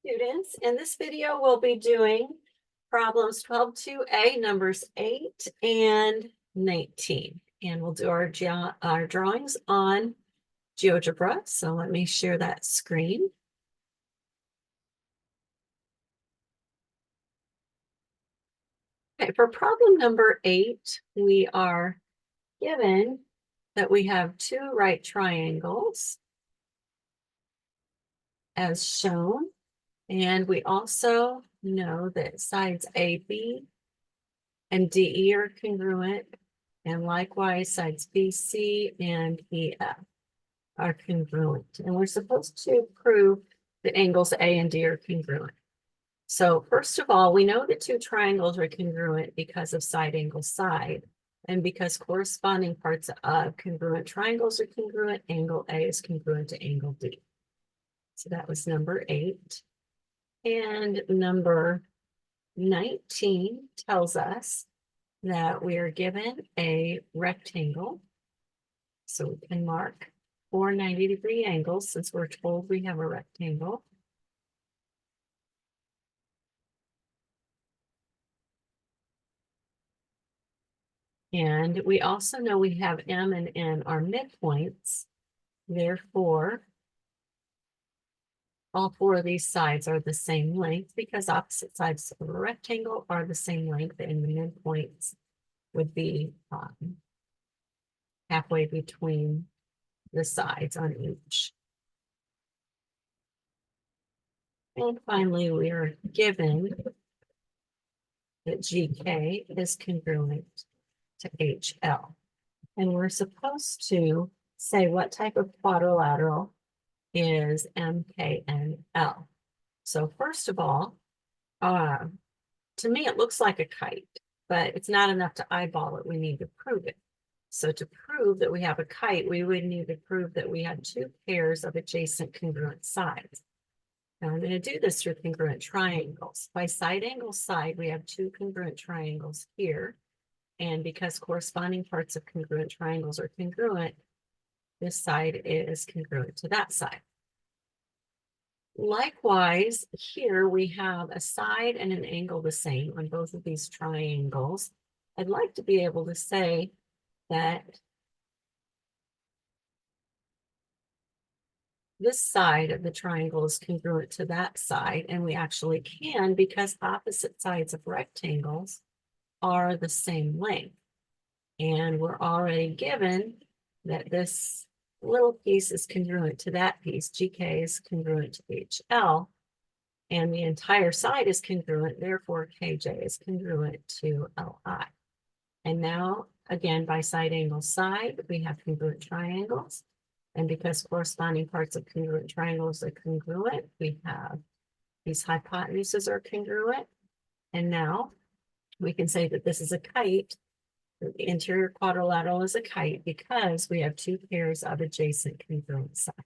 Students, in this video, we'll be doing problems 12-2A, numbers 8 and 19. And we'll do our drawings on GeoGebra. So let me share that screen. Okay, for problem number 8, we are given that we have two right triangles as shown. And we also know that sides AB and DE are congruent, and likewise sides BC and EF are congruent. And we're supposed to prove that angles A and D are congruent. So first of all, we know that two triangles are congruent because of side angle side, and because corresponding parts of congruent triangles are congruent, angle A is congruent to angle D. So that was number 8. And number 19 tells us that we are given a rectangle. So we can mark 4 90-degree angles since we're told we have a rectangle. And we also know we have M and N are midpoints. Therefore, all 4 of these sides are the same length because opposite sides of a rectangle are the same length, and the midpoints would be halfway between the sides on each. And finally, we are given that GK is congruent to HL. And we're supposed to say what type of quadrilateral is MKNL. So first of all, to me, it looks like a kite, but it's not enough to eyeball it. We need to prove it. So to prove that we have a kite, we would need to prove that we had 2 pairs of adjacent congruent sides. Now I'm going to do this through congruent triangles. By side angle side, we have 2 congruent triangles here. And because corresponding parts of congruent triangles are congruent, this side is congruent to that side. Likewise, here we have a side and an angle the same on both of these triangles. I'd like to be able to say that this side of the triangle is congruent to that side, and we actually can because opposite sides of rectangles are the same length. And we're already given that this little piece is congruent to that piece. GK is congruent to HL, and the entire side is congruent. Therefore, KJ is congruent to LI. And now, again, by side angle side, we have congruent triangles. And because corresponding parts of congruent triangles are congruent, we have these hypotenuses are congruent. And now we can say that this is a kite. The interior quadrilateral is a kite because we have 2 pairs of adjacent congruent sides.